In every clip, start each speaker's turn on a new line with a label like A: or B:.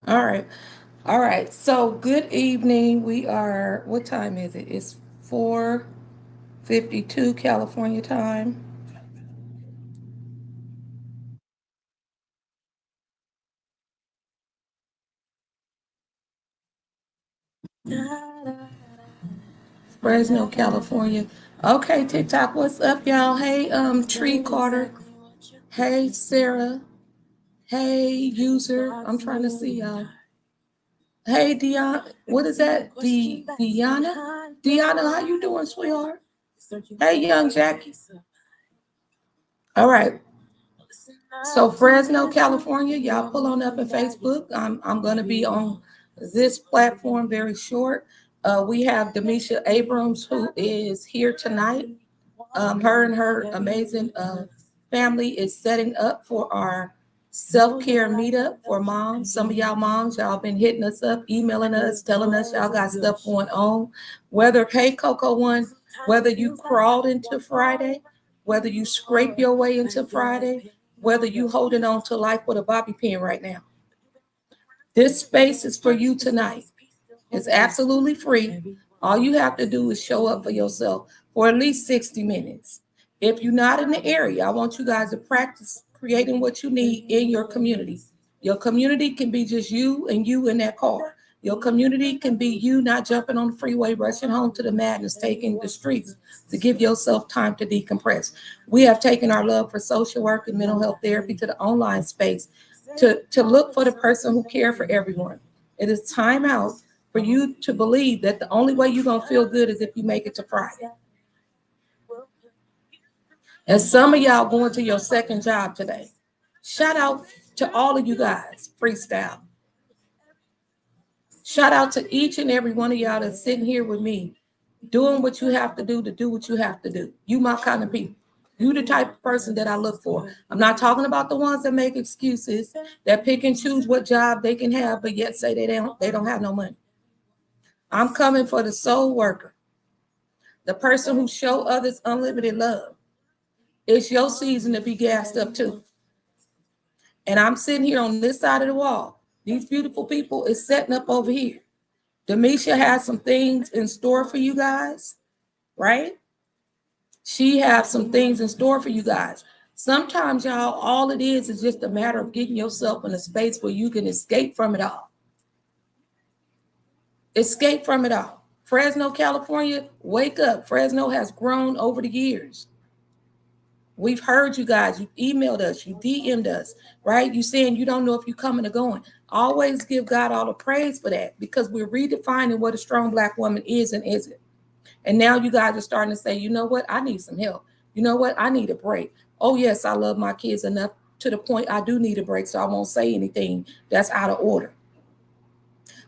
A: All right. All right. So good evening. We are, what time is it? It's 4:52 California time. Fresno, California. Okay, TikTok, what's up, y'all? Hey, Tree Carter. Hey, Sarah. Hey, user. I'm trying to see y'all. Hey, Dion. What is that? Diana? Diana, how you doing, sweetheart? Hey, young Jackie. All right. So Fresno, California, y'all pull on up in Facebook. I'm going to be on this platform very short. We have Demisha Abrams, who is here tonight. Her and her amazing family is setting up for our self-care meetup for moms. Some of y'all moms, y'all been hitting us up, emailing us, telling us y'all got stuff going on. Whether, hey, Coco One, whether you crawled into Friday, whether you scrape your way into Friday, whether you holding on to life with a bobby pin right now. This space is for you tonight. It's absolutely free. All you have to do is show up for yourself for at least 60 minutes. If you're not in the area, I want you guys to practice creating what you need in your community. Your community can be just you and you in that car. Your community can be you not jumping on the freeway, rushing home to the madness, taking the streets to give yourself time to decompress. We have taken our love for social work and mental health therapy to the online space to look for the person who cares for everyone. It is time out for you to believe that the only way you're going to feel good is if you make it to Friday. And some of y'all going to your second job today. Shout out to all of you guys, freestyle. Shout out to each and every one of y'all that's sitting here with me, doing what you have to do what you have to do. You my kind of people. You the type of person that I look for. I'm not talking about the ones that make excuses, that pick and choose what job they can have, but yet say they don't have no money. I'm coming for the soul worker, the person who show others unlimited love. It's your season to be gassed up too. And I'm sitting here on this side of the wall. These beautiful people is setting up over here. Demisha has some things in store for you guys, right? She has some things in store for you guys. Sometimes, y'all, all it is just a matter of getting yourself in a space where you can escape from it all. Escape from it all. Fresno, California, wake up. Fresno has grown over the years. We've heard you guys. You emailed us. You DM'd us, right? You saying you don't know if you're coming or going. Always give God all the praise for that because we're redefining what a strong Black woman is and isn't. And now you guys are starting to say, you know what? I need some help. You know what? I need a break. Oh, yes, I love my kids enough to the point I do need a break, so I won't say anything that's out of order.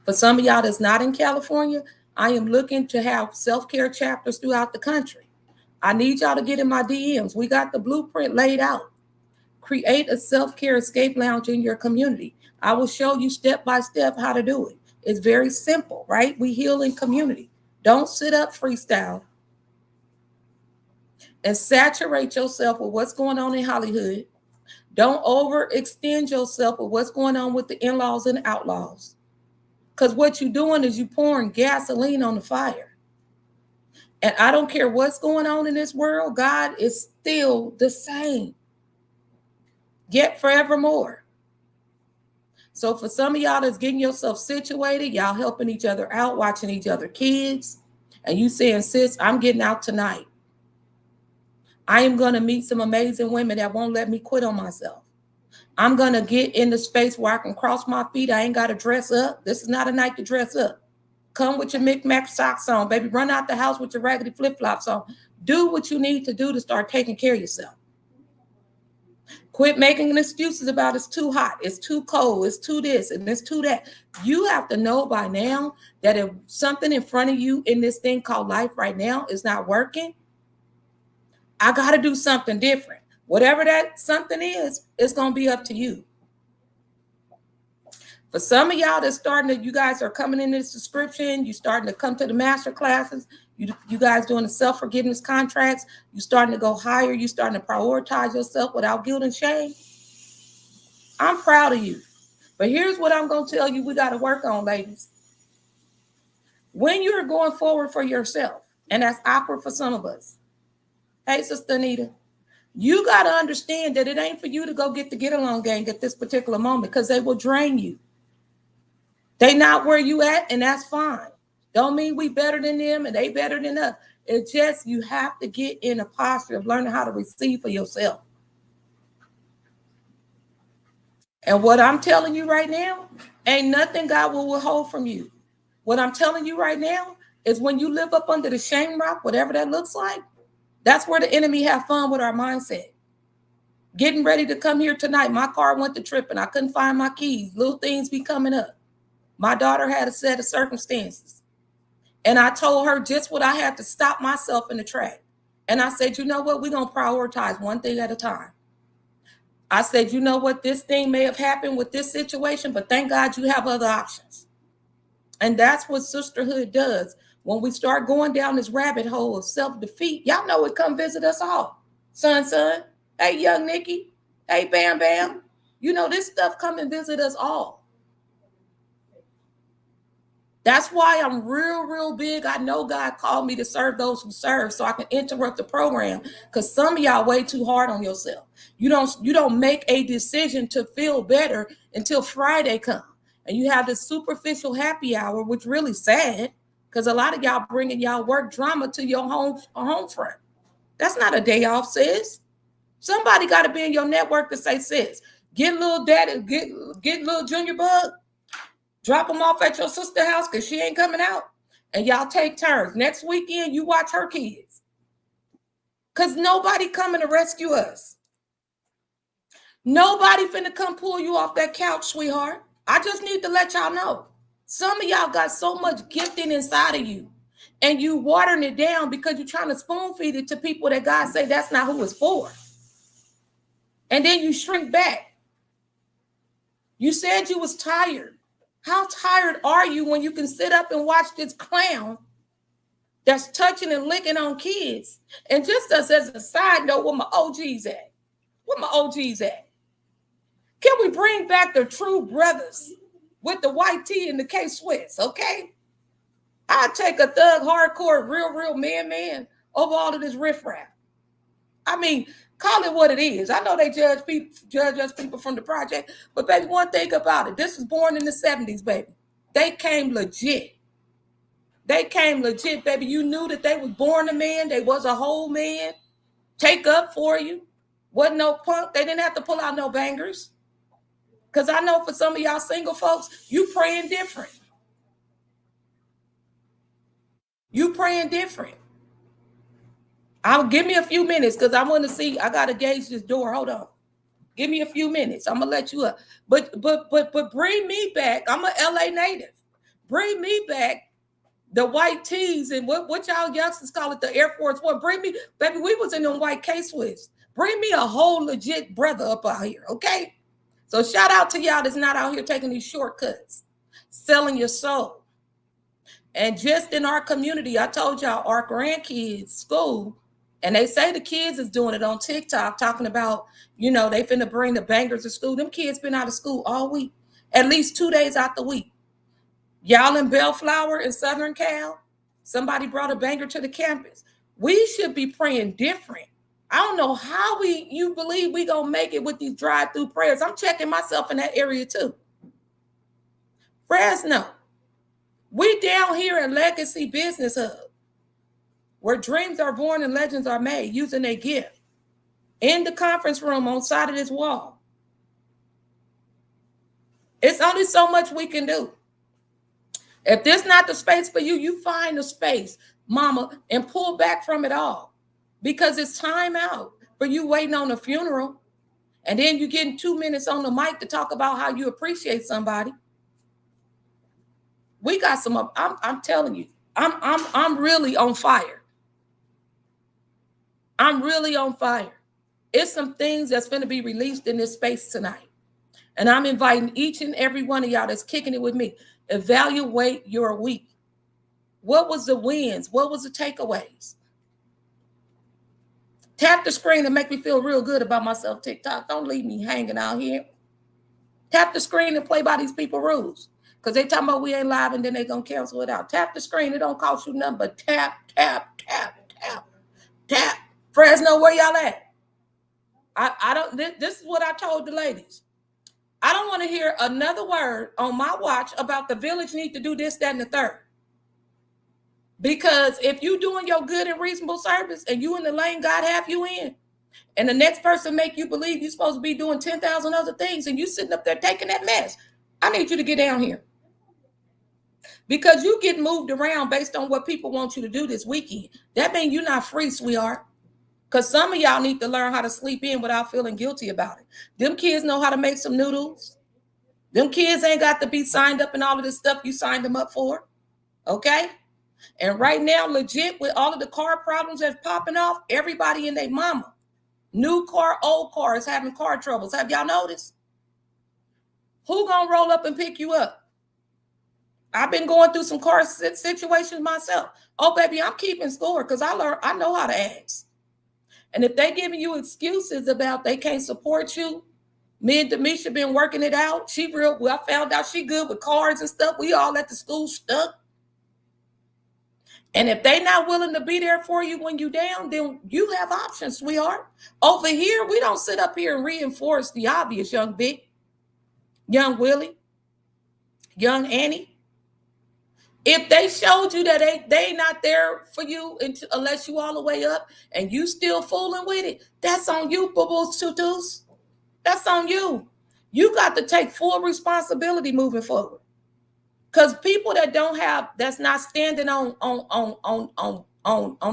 A: For some of y'all that's not in California, I am looking to have self-care chapters throughout the country. I need y'all to get in my DMs. We got the blueprint laid out. Create a self-care escape lounge in your community. I will show you step by step how to do it. It's very simple, right? We heal in community. Don't sit up freestyle and saturate yourself with what's going on in Hollywood. Don't overextend yourself with what's going on with the in-laws and outlaws. Because what you're doing is you pouring gasoline on the fire. And I don't care what's going on in this world, God is still the same, yet forevermore. So for some of y'all that's getting yourself situated, y'all helping each other out, watching each other kids, and you saying, sis, I'm getting out tonight. I am going to meet some amazing women that won't let me quit on myself. I'm going to get in the space where I can cross my feet. I ain't got to dress up. This is not a night to dress up. Come with your Mic-Mac socks on, baby. Run out the house with your raggedy flip-flops on. Do what you need to do to start taking care of yourself. Quit making excuses about it's too hot, it's too cold, it's too this, and it's too that. You have to know by now that if something in front of you in this thing called life right now is not working, I got to do something different. Whatever that something is, it's going to be up to you. For some of y'all that's starting to, you guys are coming in this subscription, you starting to come to the master classes, you guys doing the self-forgiveness contracts, you starting to go higher, you starting to prioritize yourself without guilt and shame. I'm proud of you. But here's what I'm going to tell you we got to work on, ladies. When you're going forward for yourself, and that's awkward for some of us. Hey, Sister Anita, you got to understand that it ain't for you to go get the get-along gang at this particular moment because they will drain you. They not where you at, and that's fine. Don't mean we better than them and they better than us. It's just you have to get in a posture of learning how to receive for yourself. And what I'm telling you right now, ain't nothing God will withhold from you. What I'm telling you right now is when you live up under the shame rock, whatever that looks like, that's where the enemy have fun with our mindset. Getting ready to come here tonight. My car went to trip and I couldn't find my keys. Little things be coming up. My daughter had a set of circumstances. And I told her just what I had to stop myself in the track. And I said, you know what? We're going to prioritize one thing at a time. I said, you know what? This thing may have happened with this situation, but thank God you have other options. And that's what sisterhood does. When we start going down this rabbit hole of self-defeat, y'all know it come visit us all. Son, hey, young Nikki, hey, Bam Bam. You know, this stuff come and visit us all. That's why I'm real big. I know God called me to serve those who serve so I can interrupt the program because some of y'all way too hard on yourself. You don't make a decision to feel better until Friday comes. And you have this superficial happy hour, which really sad because a lot of y'all bringing y'all work drama to your home front. That's not a day off, sis. Somebody got to be in your network to say, sis, get little daddy, get little Junior Bug. Drop them off at your sister's house because she ain't coming out. And y'all take turns. Next weekend, you watch her kids. Because nobody coming to rescue us. Nobody finna come pull you off that couch, sweetheart. I just need to let y'all know. Some of y'all got so much gifting inside of you. And you watering it down because you're trying to spoon feed it to people that God say that's not who it's for. And then you shrink back. You said you was tired. How tired are you when you can sit up and watch this clown that's touching and licking on kids? And just as a side note, where my OGs at? Where my OGs at? Can we bring back the true brothers with the white tee and the K-Swiss, okay? I take a thug, hardcore, real man over all of this riffraff. I mean, call it what it is. I know they judge us people from the project, but baby, one thing about it, this was born in the 70s, baby. They came legit. They came legit, baby. You knew that they was born a man. They was a whole man. Take up for you. Wasn't no punk. They didn't have to pull out no bangers. Because I know for some of y'all single folks, you praying different. You praying different. I'll give me a few minutes because I want to see. I gotta gauge this door. Hold on. Give me a few minutes. I'm gonna let you up. But bring me back. I'm a LA native. Bring me back the white tees and what y'all youngsters call it, the Air Force One. Bring me, baby. We was in them white K-Swiss. Bring me a whole legit brother up out here, okay? So shout out to y'all that's not out here taking these shortcuts, selling your soul. And just in our community, I told y'all our grandkids' school. And they say the kids is doing it on TikTok, talking about, you know, they finna bring the bangers to school. Them kids been out of school all week, at least 2 days out the week. Y'all in Bellflower in Southern Cal, somebody brought a banger to the campus. We should be praying different. I don't know how you believe we gonna make it with these drive-through prayers. I'm checking myself in that area too. Fresno, we down here in Legacy Business Hub, where dreams are born and legends are made, using a gift in the conference room on side of this wall. It's only so much we can do. If this not the space for you, you find the space, mama, and pull back from it all. Because it's time out for you waiting on a funeral. And then you getting 2 minutes on the mic to talk about how you appreciate somebody. We got some, I'm telling you, I'm really on fire. I'm really on fire. It's some things that's going to be released in this space tonight. And I'm inviting each and every one of y'all that's kicking it with me. Evaluate your week. What was the wins? What was the takeaways? Tap the screen and make me feel real good about myself, TikTok. Don't leave me hanging out here. Tap the screen and play by these people rules. Because they talking about we ain't live and then they going to cancel it out. Tap the screen. It don't cost you nothing but tap, tap, tap, tap, tap. Fresno, where y'all at? I don't, this is what I told the ladies. I don't want to hear another word on my watch about the village need to do this, that, and the third. Because if you doing your good and reasonable service and you in the lane God have you in, and the next person make you believe you're supposed to be doing 10,000 other things and you sitting up there taking that mess, I need you to get down here. Because you get moved around based on what people want you to do this weekend. That means you're not free, sweetheart. Because some of y'all need to learn how to sleep in without feeling guilty about it. Them kids know how to make some noodles. Them kids ain't got to be signed up in all of this stuff you signed them up for. Okay? And right now, legit, with all of the car problems that's popping off, everybody and their mama, new car, old car, is having car troubles. Have y'all noticed? Who gonna roll up and pick you up? I've been going through some car situations myself. Oh, baby, I'm keeping score because I know how to ask. And if they giving you excuses about they can't support you, me and Demisha been working it out. She real well. I found out she good with cars and stuff. We all at the school stuck. And if they not willing to be there for you when you down, then you have options, sweetheart. Over here, we don't sit up here and reinforce the obvious, young Vic, young Willie, young Annie. If they showed you that they not there for you unless you all the way up and you still fooling with it, that's on you, boo-boos, tutus. That's on you. You got to take full responsibility moving forward. Because people that don't have, that's not standing on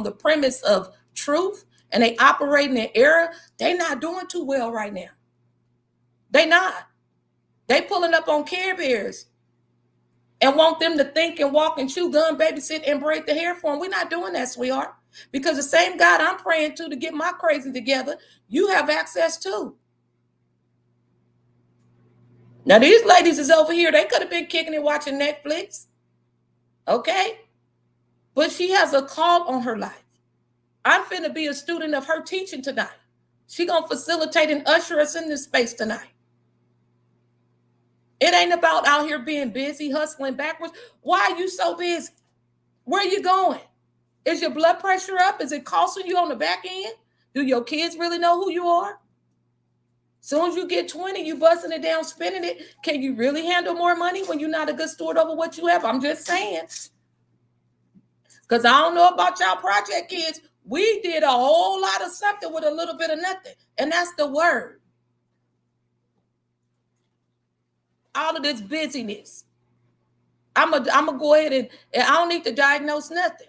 A: the premise of truth and they operating in error, they not doing too well right now. They not. They pulling up on Care Bears and want them to think and walk and chew gum, babysit, and braid the hair for them. We're not doing that, sweetheart. Because the same God I'm praying to get my crazy together, you have access to. Now, these ladies is over here. They could have been kicking and watching Netflix. Okay? But she has a call on her life. I'm finna be a student of her teaching tonight. She gonna facilitate and usher us in this space tonight. It ain't about out here being busy, hustling backwards. Why are you so busy? Where are you going? Is your blood pressure up? Is it costing you on the back end? Do your kids really know who you are? Soon as you get 20, you busting it down, spending it. Can you really handle more money when you're not a good steward over what you have? I'm just saying. Because I don't know about y'all project kids. We did a whole lot of something with a little bit of nothing. And that's the word. All of this busyness. I'm going to go ahead and I don't need to diagnose nothing.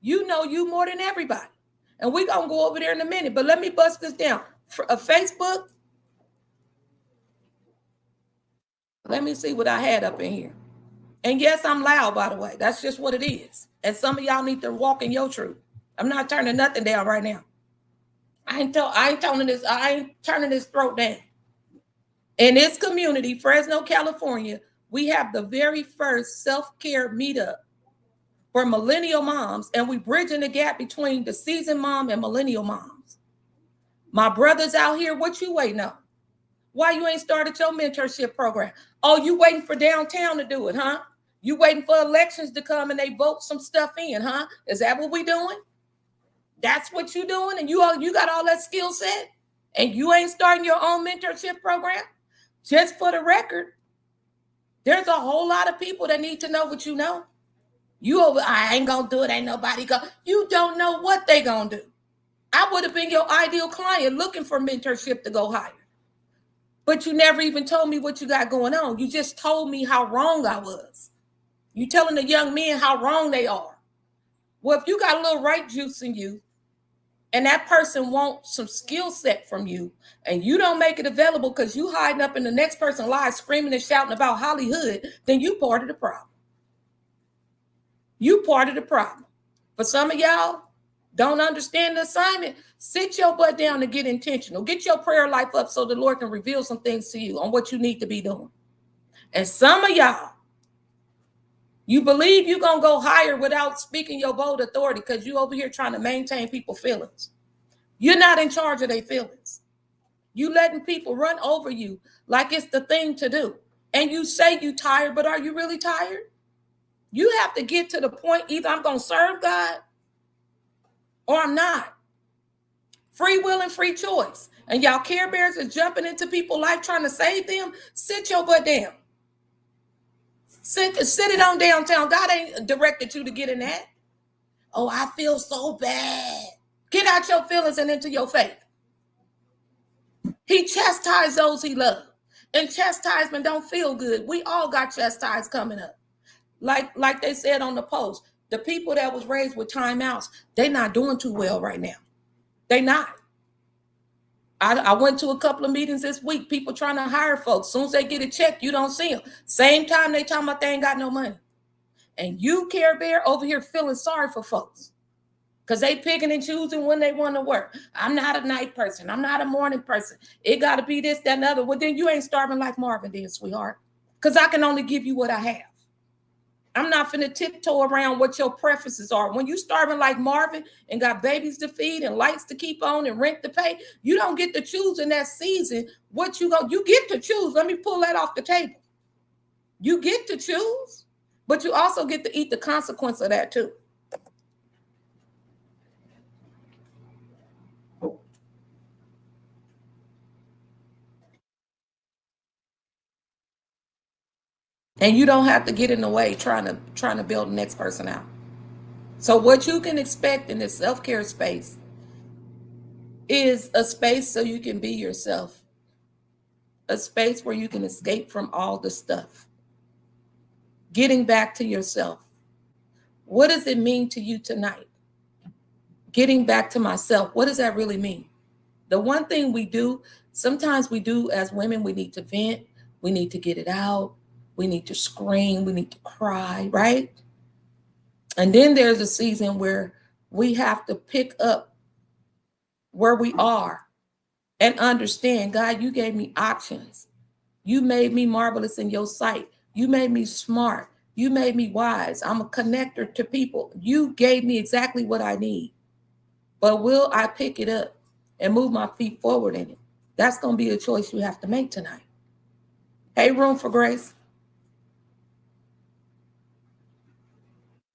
A: You know you more than everybody. And we're going to go over there in a minute. But let me bust this down. For a Facebook. Let me see what I had up in here. And yes, I'm loud, by the way. That's just what it is. And some of y'all need to walk in your truth. I'm not turning nothing down right now. I ain't turning this throat down. In this community, Fresno, California, we have the very first self-care meetup for millennial moms, and we bridging the gap between the seasoned mom and millennial moms. My brothers out here, what you waiting on? Why you ain't started your mentorship program? Oh, you waiting for downtown to do it, huh? You waiting for elections to come and they vote some stuff in, huh? Is that what we doing? That's what you doing? And you got all that skill set? And you ain't starting your own mentorship program? Just for the record, there's a whole lot of people that need to know what you know. I ain't gonna do it, ain't nobody gonna. You don't know what they gonna do. I would have been your ideal client looking for mentorship to go higher. But you never even told me what you got going on. You just told me how wrong I was. You telling the young men how wrong they are. Well, if you got a little right juice in you and that person wants some skill set from you and you don't make it available because you hiding up in the next person's life screaming and shouting about Hollywood, then you part of the problem. You part of the problem. For some of y'all, don't understand the assignment. Sit your butt down and get intentional. Get your prayer life up so the Lord can reveal some things to you on what you need to be doing. And some of y'all, you believe you're going to go higher without speaking your bold authority because you over here trying to maintain people's feelings. You're not in charge of their feelings. You letting people run over you like it's the thing to do. And you say you tired, but are you really tired? You have to get to the point, either I'm going to serve God or I'm not. Free will and free choice. And y'all Care Bears are jumping into people's life trying to save them. Sit your butt down. Sit it on downtown. God ain't directed you to get in that. Oh, I feel so bad. Get out your feelings and into your faith. He chastised those he loved. And chastisement don't feel good. We all got chastised coming up. Like they said on the post, the people that was raised with timeouts, they not doing too well right now. They not. I went to a couple of meetings this week. People trying to hire folks. As soon as they get a check, you don't see them. Same time they talking about they ain't got no money. And you, Care Bear, over here feeling sorry for folks. Because they picking and choosing when they want to work. I'm not a night person. I'm not a morning person. It got to be this, that, and other. Well, then you ain't starving like Marvin did, sweetheart. Because I can only give you what I have. I'm not finna tiptoe around what your preferences are. When you starving like Marvin and got babies to feed and lights to keep on and rent to pay, you don't get to choose in that season what you go. You get to choose. Let me pull that off the table. You get to choose, but you also get to eat the consequence of that too. And you don't have to get in the way trying to build the next person out. So what you can expect in this self-care space is a space so you can be yourself. A space where you can escape from all the stuff. Getting back to yourself. What does it mean to you tonight? Getting back to myself. What does that really mean? The one thing we do, sometimes we do as women, we need to vent. We need to get it out. We need to scream. We need to cry, right? And then there's a season where we have to pick up where we are and understand, God, you gave me options. You made me marvelous in your sight. You made me smart. You made me wise. I'm a connector to people. You gave me exactly what I need. But will I pick it up and move my feet forward in it? That's going to be a choice you have to make tonight. Hey, Room for Grace.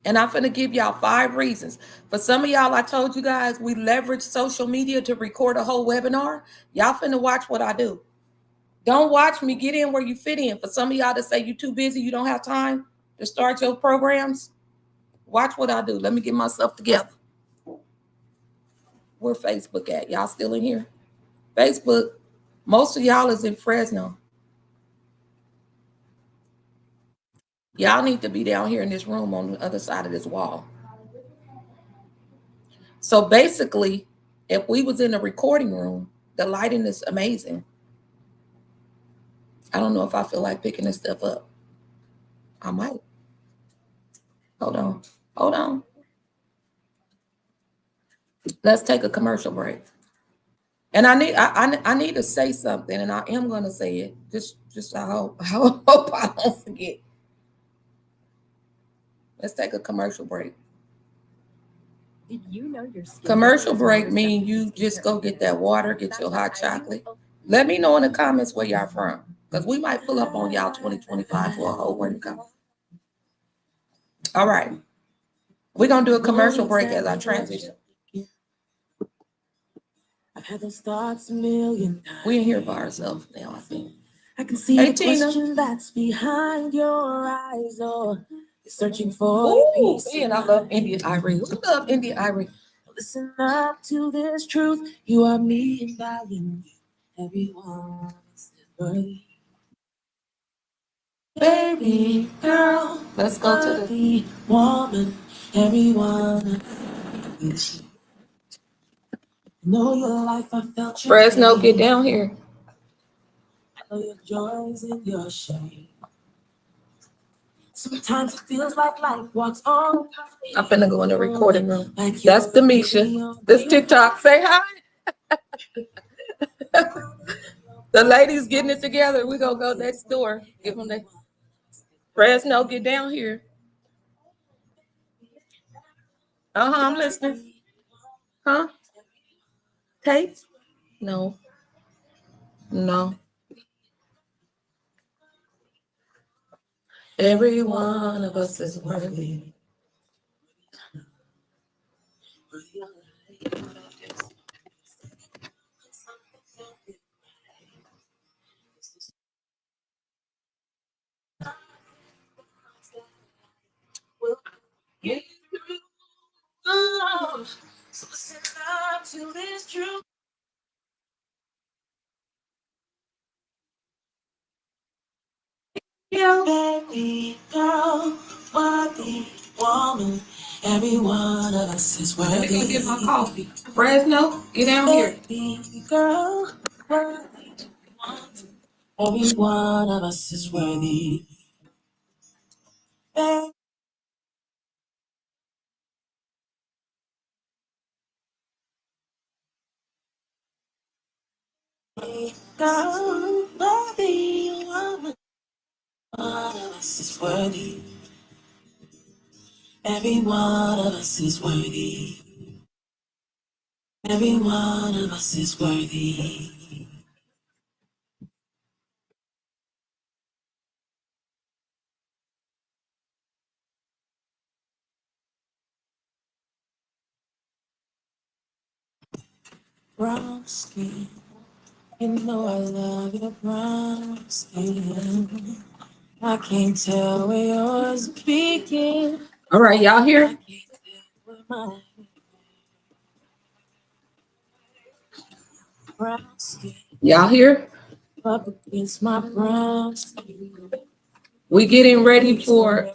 A: And I'm going to give y'all 5 reasons. For some of y'all, I told you guys, we leverage social media to record a whole webinar. Y'all finna watch what I do. Don't watch me. Get in where you fit in. For some of y'all to say you're too busy, you don't have time to start your programs, watch what I do. Let me get myself together. Where Facebook at? Y'all still in here? Facebook, most of y'all is in Fresno. Y'all need to be down here in this room on the other side of this wall. So basically, if we was in a recording room, the lighting is amazing. I don't know if I feel like picking this stuff up. I might. Hold on. Hold on. Let's take a commercial break. And I need to say something, and I am going to say it. Just I hope I don't forget. Let's take a commercial break. Did you know your commercial break means you just go get that water, get your hot chocolate. Let me know in the comments where y'all from, because we might pull up on y'all 2025 for a whole workout. All right. We're going to do a commercial break as I transition. I've had those thoughts a million times. We're in here by ourselves now, I think. I can see the question that's behind your eyes. Oh, you're searching for peace. And I love India Irie. We love India Irie. Listen up to this truth. You are me and I am you. Everyone is different. Baby girl, let's go to the woman. Everyone is. Know your life, I felt your Fresno, pain. Get down here. I know your joys and your shame. Sometimes it feels like life walks on. I'm finna go in the recording room. Like that's Demisha. This TikTok. Say hi. The ladies getting it together. We gonna go next door. Give them that. Fresno, get down here. I'm listening. Huh? Tape? No. No. Every one of us is worthy. Get through love. So send love to this truth. You baby girl, worthy woman. Every one of us is worthy. I'm gonna get my coffee. Fresno, get down here. Baby girl, worthy woman. Every one of us is worthy. Baby girl, worthy woman. One of us is worthy. Every one of us is worthy. Every one of us is worthy. Brown skin, you know I love your brown skin. I can't tell where yours begin. All right, y'all here? Brown skin. Y'all here? Up against my brown skin. We getting ready for.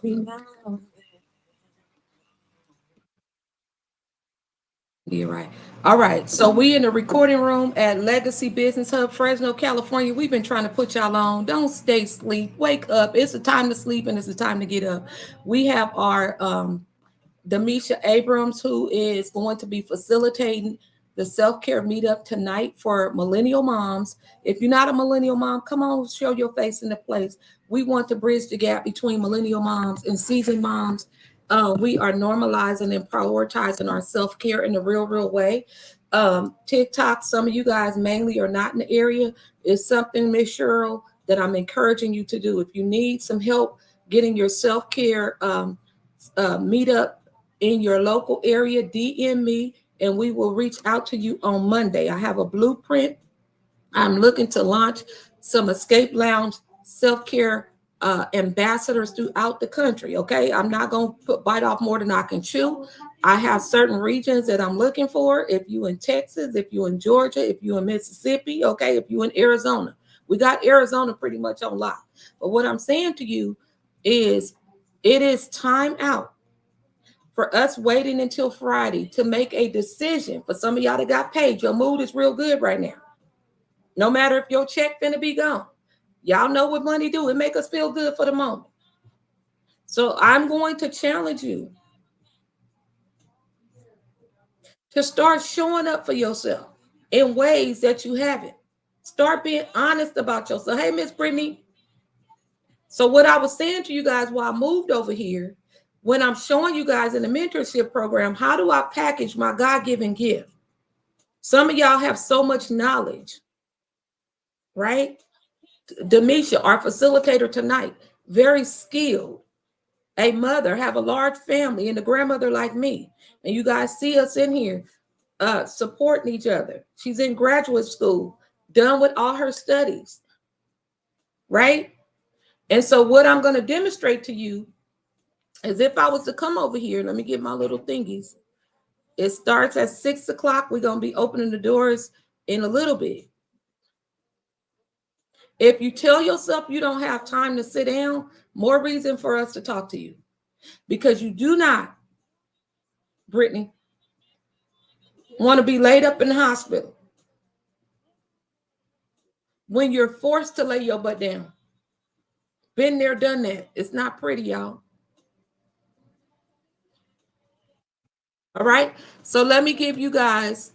A: You're right. All right. So we in the recording room at Legacy Business Hub, Fresno, California. We've been trying to put y'all on. Don't stay asleep. Wake up. It's a time to sleep and it's a time to get up. We have our Demisha Abrams, who is going to be facilitating the self-care meetup tonight for millennial moms. If you're not a millennial mom, come on, show your face in the place. We want to bridge the gap between millennial moms and seasoned moms. We are normalizing and prioritizing our self-care in a real way. TikTok, some of you guys mainly are not in the area, is something, Miss Cheryl, that I'm encouraging you to do. If you need some help getting your self-care meetup in your local area, DM me and we will reach out to you on Monday. I have a blueprint. I'm looking to launch some escape lounge self-care ambassadors throughout the country. Okay, I'm not going to bite off more than I can chew. I have certain regions that I'm looking for. If you in Texas, if you in Georgia, if you in Mississippi, okay, if you in Arizona, we got Arizona pretty much on lock. But what I'm saying to you is, it is time out for us waiting until Friday to make a decision. For some of y'all that got paid, your mood is real good right now. No matter if your check finna be gone. Y'all know what money do. It make us feel good for the moment. So I'm going to challenge you to start showing up for yourself in ways that you haven't. Start being honest about yourself. Hey, Miss Brittany. So what I was saying to you guys while I moved over here, when I'm showing you guys in the mentorship program, how do I package my God-given gift? Some of y'all have so much knowledge, right? Demisha, our facilitator tonight, very skilled. A mother, have a large family, and a grandmother like me. And you guys see us in here supporting each other. She's in graduate school, done with all her studies, right? And so what I'm going to demonstrate to you is, if I was to come over here, let me get my little thingies. It starts at 6 o'clock. We're going to be opening the doors in a little bit. If you tell yourself you don't have time to sit down, more reason for us to talk to you. Because you do not, Brittany, want to be laid up in the hospital when you're forced to lay your butt down. Been there, done that. It's not pretty, y'all. All right. So let me give you guys,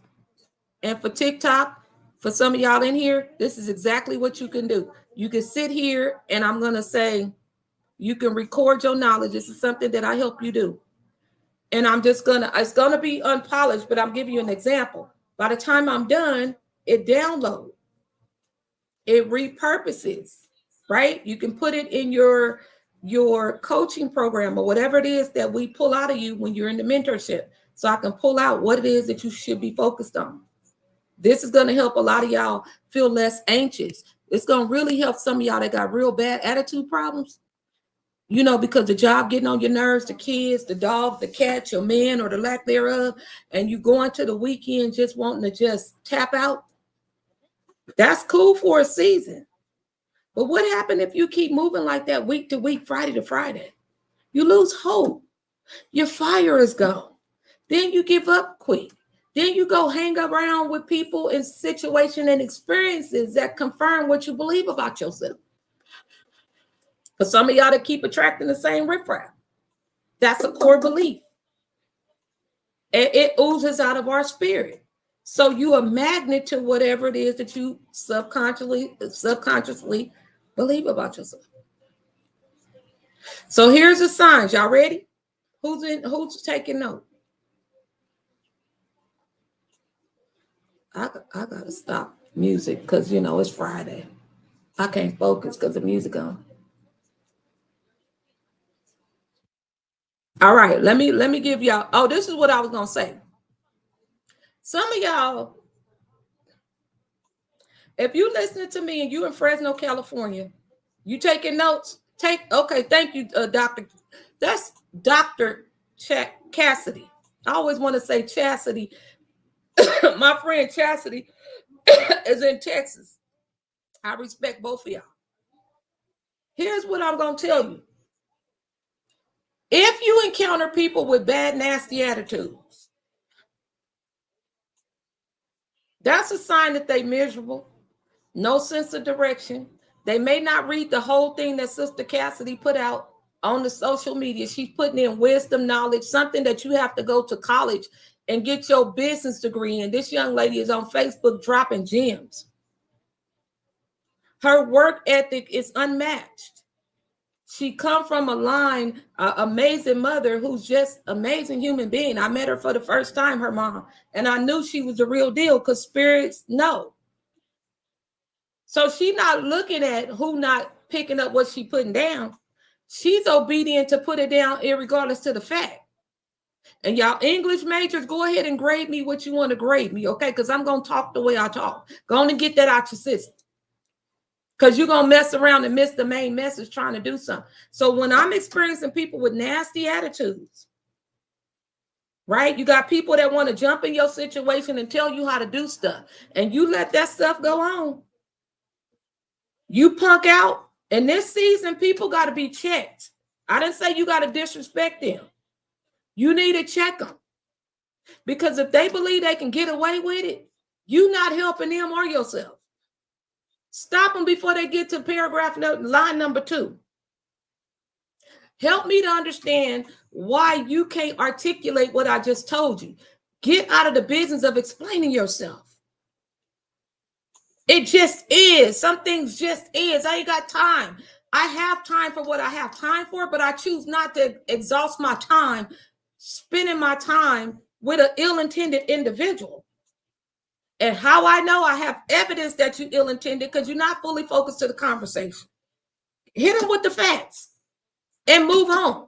A: and for TikTok, for some of y'all in here, this is exactly what you can do. You can sit here and I'm going to say, you can record your knowledge. This is something that I help you do. And I'm just it's gonna be unpolished, but I'm giving you an example. By the time I'm done, it downloads. It repurposes, right? You can put it in your coaching program or whatever it is that we pull out of you when you're in the mentorship. So I can pull out what it is that you should be focused on. This is going to help a lot of y'all feel less anxious. It's going to really help some of y'all that got real bad attitude problems, you know, because the job getting on your nerves, the kids, the dog, the cat, your man, or the lack thereof, and you going to the weekend just wanting to just tap out. That's cool for a season. But what happened if you keep moving like that week to week, Friday to Friday? You lose hope. Your fire is gone. Then you give up quick. Then you go hang around with people in situations and experiences that confirm what you believe about yourself. For some of y'all to keep attracting the same riffraff, that's a core belief. It oozes out of our spirit. So you a magnet to whatever it is that you subconsciously believe about yourself. So here's the signs. Y'all ready? Who's taking note? I gotta stop music because you know it's Friday. I can't focus because the music on. All right, let me give y'all. Oh, this is what I was gonna say. Some of y'all, if you listening to me and you in Fresno, California, you taking notes. Okay. Thank you, Doctor. That's Doctor Cassidy. I always want to say Chastity. My friend Chastity is in Texas. I respect both of y'all. Here's what I'm going to tell you. If you encounter people with bad, nasty attitudes, that's a sign that they're miserable, no sense of direction. They may not read the whole thing that Sister Cassidy put out on the social media. She's putting in wisdom, knowledge, something that you have to go to college and get your business degree in. This young lady is on Facebook dropping gems. Her work ethic is unmatched. She come from a line, amazing mother who's just amazing human being. I met her for the first time, her mom, and I knew she was the real deal because spirits know. So she's not looking at who not picking up what she putting down. She's obedient to put it down regardless to the fact. And y'all English majors, go ahead and grade me what you want to grade me, okay? Because I'm going to talk the way I talk. Go on and get that out your system. Because you're going to mess around and miss the main message trying to do something. So when I'm experiencing people with nasty attitudes, right? You got people that want to jump in your situation and tell you how to do stuff. And you let that stuff go on. You punk out. And this season, people got to be checked. I didn't say you got to disrespect them. You need to check them. Because if they believe they can get away with it, you're not helping them or yourself. Stop them before they get to line number 2. Help me to understand why you can't articulate what I just told you. Get out of the business of explaining yourself. It just is. Some things just is. I ain't got time. I have time for what I have time for, but I choose not to exhaust my time spending my time with an ill-intended individual. And how I know I have evidence that you ill-intended because you're not fully focused to the conversation. Hit them with the facts and move on.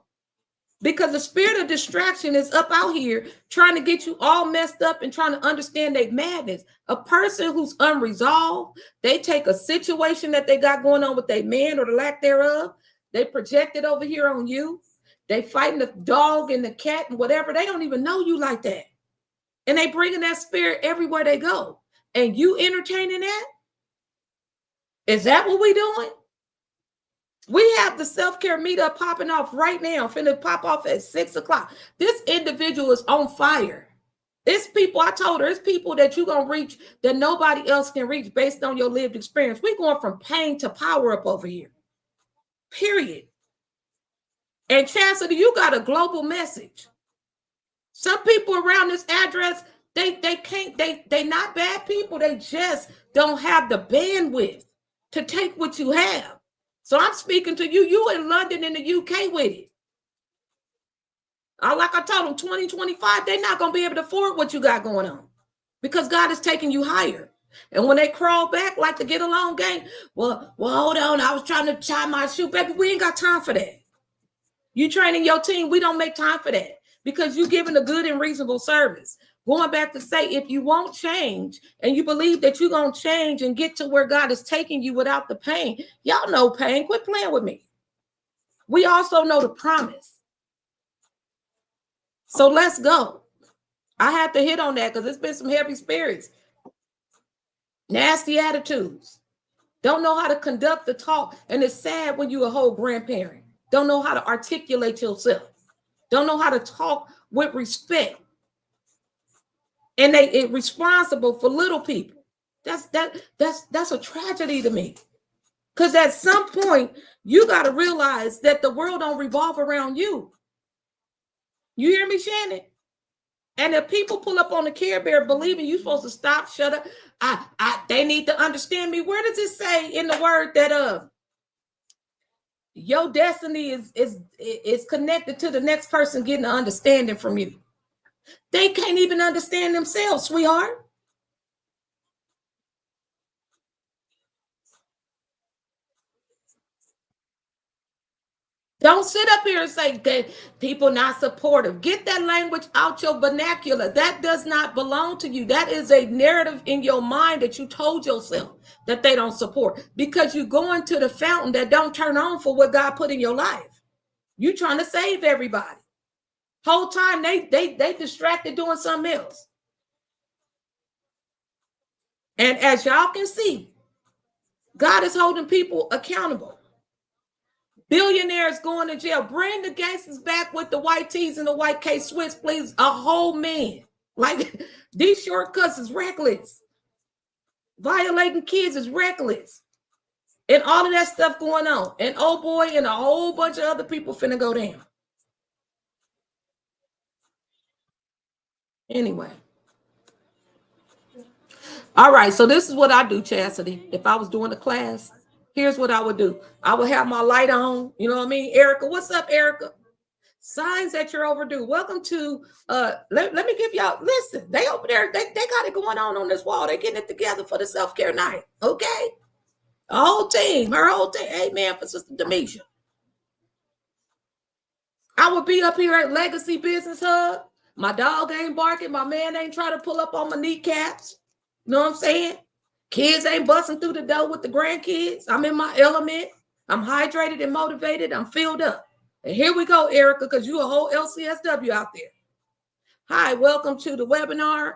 A: Because the spirit of distraction is up out here trying to get you all messed up and trying to understand their madness. A person who's unresolved, they take a situation that they got going on with their man or the lack thereof, they project it over here on you. They fighting the dog and the cat and whatever. They don't even know you like that. And they bringing that spirit everywhere they go. And you entertaining that? Is that what we doing? We have the self-care meetup popping off right now. Finna pop off at 6 o'clock. This individual is on fire. It's people, I told her, it's people that you're going to reach that nobody else can reach based on your lived experience. We're going from pain to power up over here. Period. And Chastity, you got a global message. Some people around this address, they not bad people. They just don't have the bandwidth to take what you have. So I'm speaking to you. You in London in the UK with it. Like I told them, 2025, they're not going to be able to afford what you got going on because God is taking you higher. And when they crawl back like the get along game, well, hold on, I was trying to tie my shoe. Baby, we ain't got time for that. You training your team, we don't make time for that because you giving a good and reasonable service. Going back to say, if you won't change and you believe that you're going to change and get to where God is taking you without the pain, y'all know pain, quit playing with me. We also know the promise. So let's go. I have to hit on that because it's been some heavy spirits, nasty attitudes, don't know how to conduct the talk. And it's sad when you're a whole grandparent, don't know how to articulate yourself, don't know how to talk with respect. And they responsible for little people. That's a tragedy to me. Because at some point, you got to realize that the world don't revolve around you. You hear me, Shannon? And if people pull up on the Care Bear believing you're supposed to stop, shut up, they need to understand me. Where does it say in the word that your destiny is connected to the next person getting an understanding from you? They can't even understand themselves, sweetheart. Don't sit up here and say that people not supportive. Get that language out your vernacular. That does not belong to you. That is a narrative in your mind that you told yourself that they don't support because you go into the fountain that don't turn on for what God put in your life. You trying to save everybody. Whole time they distracted doing something else. And as y'all can see, God is holding people accountable. Billionaires going to jail. Bring the gangsters back with the white tees and the white K-Swiss, please. A whole man. Like, these shortcuts is reckless. Violating kids is reckless. And all of that stuff going on. And oh boy, and a whole bunch of other people finna go down. Anyway. All right, so this is what I do, Chastity. If I was doing a class, here's what I would do. I would have my light on. You know what I mean? Erica, what's up, Erica? Signs that you're overdue. Welcome to let me give y'all, listen, they over there, they got it going on this wall. They're getting it together for the self-care night. Okay. The whole team, her whole team. Amen for Sister Demisha. I would be up here at Legacy Business Hub. My dog ain't barking. My man ain't trying to pull up on my kneecaps. You know what I'm saying? Kids ain't busting through the door with the grandkids. I'm in my element. I'm hydrated and motivated. I'm filled up. And here we go, Erica, because you a whole LCSW out there. Hi, welcome to the webinar.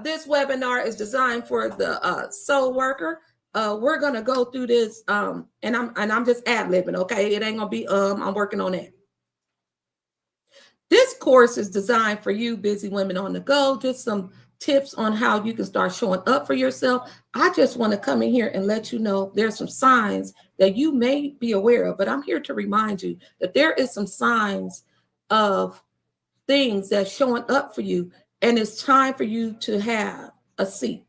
A: This webinar is designed for the soul worker. We're gonna go through this, and I'm just ad-libbing, okay? It ain't gonna be I'm working on that. This course is designed for you busy women on the go, just some tips on how you can start showing up for yourself. I just want to come in here and let you know there's some signs that you may be aware of, but I'm here to remind you that there is some signs of things that's showing up for you, and it's time for you to have a seat.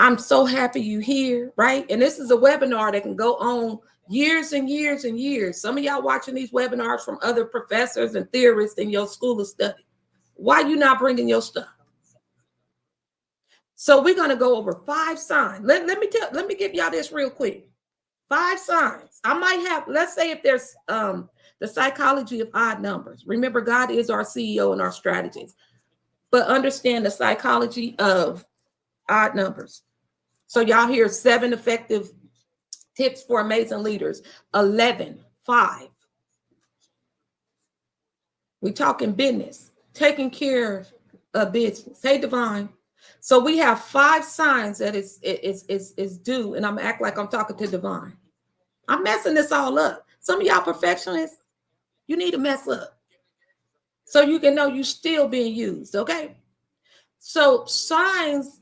A: I'm so happy you here, right? And this is a webinar that can go on years and years and years. Some of y'all watching these webinars from other professors and theorists in your school of study. Why you not bringing your stuff? So we're going to go over 5 signs. Let me give y'all this real quick. 5 signs. I might have, let's say if there's the psychology of odd numbers. Remember, God is our CEO and our strategist. But understand the psychology of odd numbers. So y'all hear 7 effective tips for amazing leaders. 11, 5. We talking business, taking care of business. Hey, Divine. So we have 5 signs that is due, and I'm act like I'm talking to Divine. I'm messing this all up. Some of y'all perfectionists, you need to mess up so you can know you're still being used, okay? So signs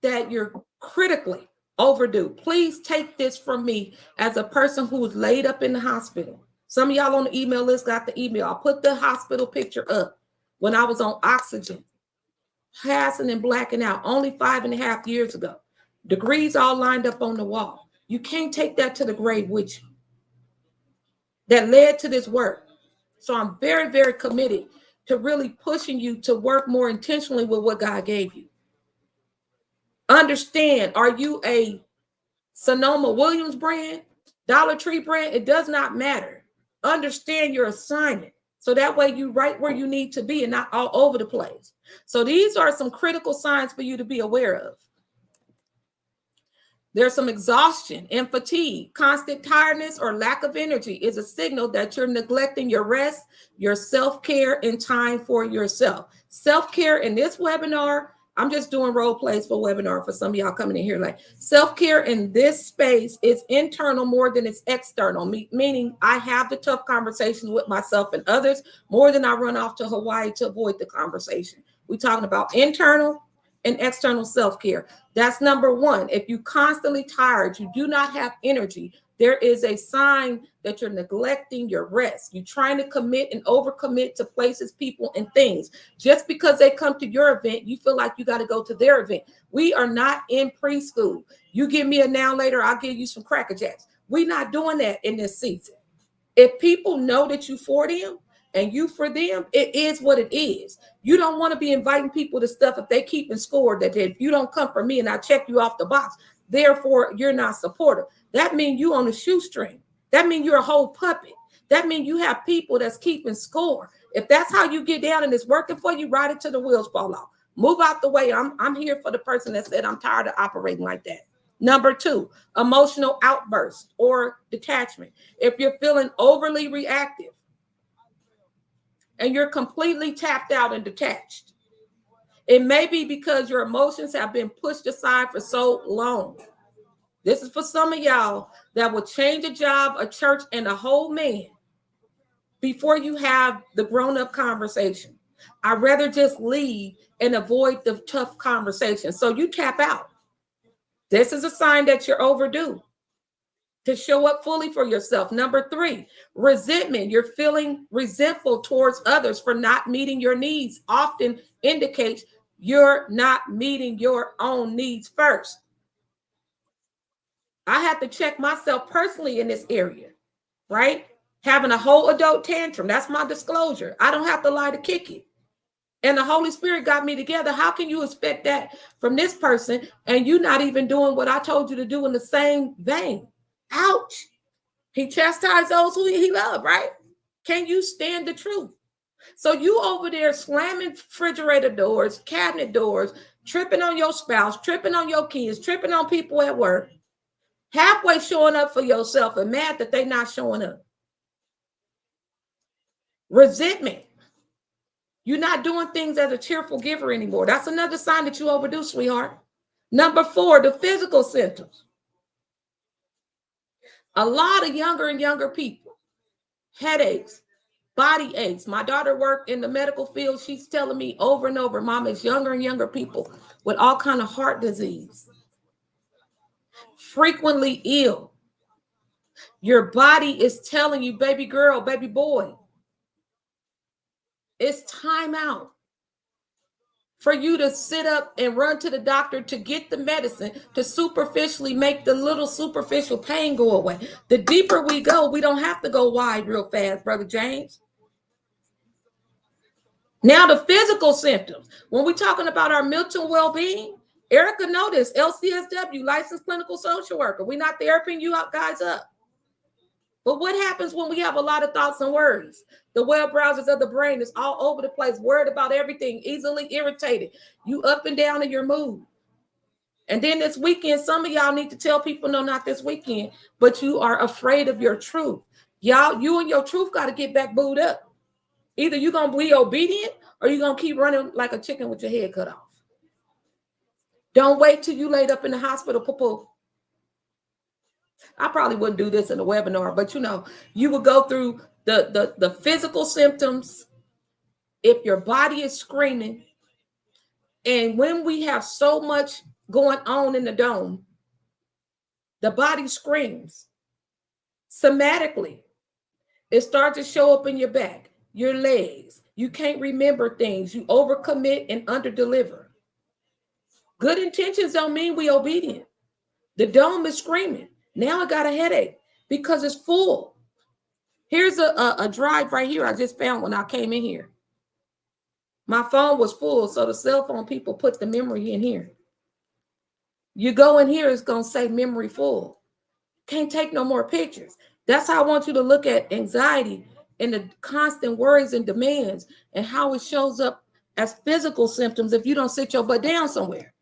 A: that you're critically overdue. Please take this from me as a person who was laid up in the hospital. Some of y'all on the email list got the email. I put the hospital picture up when I was on oxygen, passing and blacking out only 5.5 years ago. Degrees all lined up on the wall. You can't take that to the grave with you. That led to this work. So I'm very, very committed to really pushing you to work more intentionally with what God gave you. Understand, are you a Sonoma Williams brand, Dollar Tree brand? It does not matter. Understand your assignment. So that way you right where you need to be and not all over the place. So these are some critical signs for you to be aware of. There's some exhaustion and fatigue. Constant tiredness or lack of energy is a signal that you're neglecting your rest, your self-care, and time for yourself. Self-care in this webinar, I'm just doing role plays for webinar for some of y'all coming in here. Like self-care in this space is internal more than it's external, meaning I have the tough conversations with myself and others more than I run off to Hawaii to avoid the conversation. We're talking about internal and external self-care. That's number one. If you're constantly tired, you do not have energy, there is a sign that you're neglecting your rest. You're trying to commit and overcommit to places, people, and things. Just because they come to your event, you feel like you got to go to their event. We are not in preschool. You give me a now later, I'll give you some Cracker Jacks. We're not doing that in this season. If people know that you for them and you for them, it is what it is. You don't want to be inviting people to stuff if they keeping score that if you don't come for me and I check you off the box, therefore you're not supportive. That means you on a shoestring. That means you're a whole puppet. That means you have people that's keeping score. If that's how you get down and it's working for you, ride it till the wheels fall off. Move out the way. I'm here for the person that said I'm tired of operating like that. Number two, emotional outbursts or detachment. If you're feeling overly reactive and you're completely tapped out and detached, it may be because your emotions have been pushed aside for so long. This is for some of y'all that will change a job, a church, and a whole man before you have the grown-up conversation. I'd rather just leave and avoid the tough conversation. So you tap out. This is a sign that you're overdue to show up fully for yourself. Number three, resentment. You're feeling resentful towards others for not meeting your needs. Often indicates you're not meeting your own needs first. I had to check myself personally in this area, right? Having a whole adult tantrum. That's my disclosure. I don't have to lie to kick it. And the Holy Spirit got me together. How can you expect that from this person and you not even doing what I told you to do in the same vein? Ouch. He chastised those who he loved, right? Can you stand the truth? So you over there slamming refrigerator doors, cabinet doors, tripping on your spouse, tripping on your kids, tripping on people at work, halfway showing up for yourself and mad that they're not showing up. Resentment. You're not doing things as a cheerful giver anymore. That's another sign that you overdue, sweetheart. Number four, the physical symptoms. A lot of younger and younger people, headaches, body aches. My daughter worked in the medical field. She's telling me over and over, Mom, it's younger and younger people with all kind of heart disease, frequently ill. Your body is telling you, baby girl, baby boy, it's time out for you to sit up and run to the doctor to get the medicine to superficially make the little superficial pain go away. The deeper we go, we don't have to go wide real fast, Brother James. Now the physical symptoms. When we're talking about our mental well-being, Erica noticed LCSW, licensed clinical social worker. We're not therapying you guys up. But what happens when we have a lot of thoughts and worries? The web browsers of the brain is all over the place, worried about everything, easily irritated. You up and down in your mood. And then this weekend, some of y'all need to tell people, no, not this weekend, but you are afraid of your truth. Y'all, you and your truth got to get back booed up. Either you're going to be obedient or you're going to keep running like a chicken with your head cut off. Don't wait till you laid up in the hospital, poo-poo. I probably wouldn't do this in a webinar, but you would go through the physical symptoms if your body is screaming. And when we have so much going on in the dome, the body screams. Somatically, it starts to show up in your back, your legs. You can't remember things. You overcommit and underdeliver. Good intentions don't mean we obedient. The dome is screaming. Now I got a headache because it's full. Here's a drive right here I just found when I came in here. My phone was full, so the cell phone people put the memory in here. You go in here, it's going to say memory full. Can't take no more pictures. That's how I want you to look at anxiety and the constant worries and demands and how it shows up as physical symptoms if you don't sit your butt down somewhere.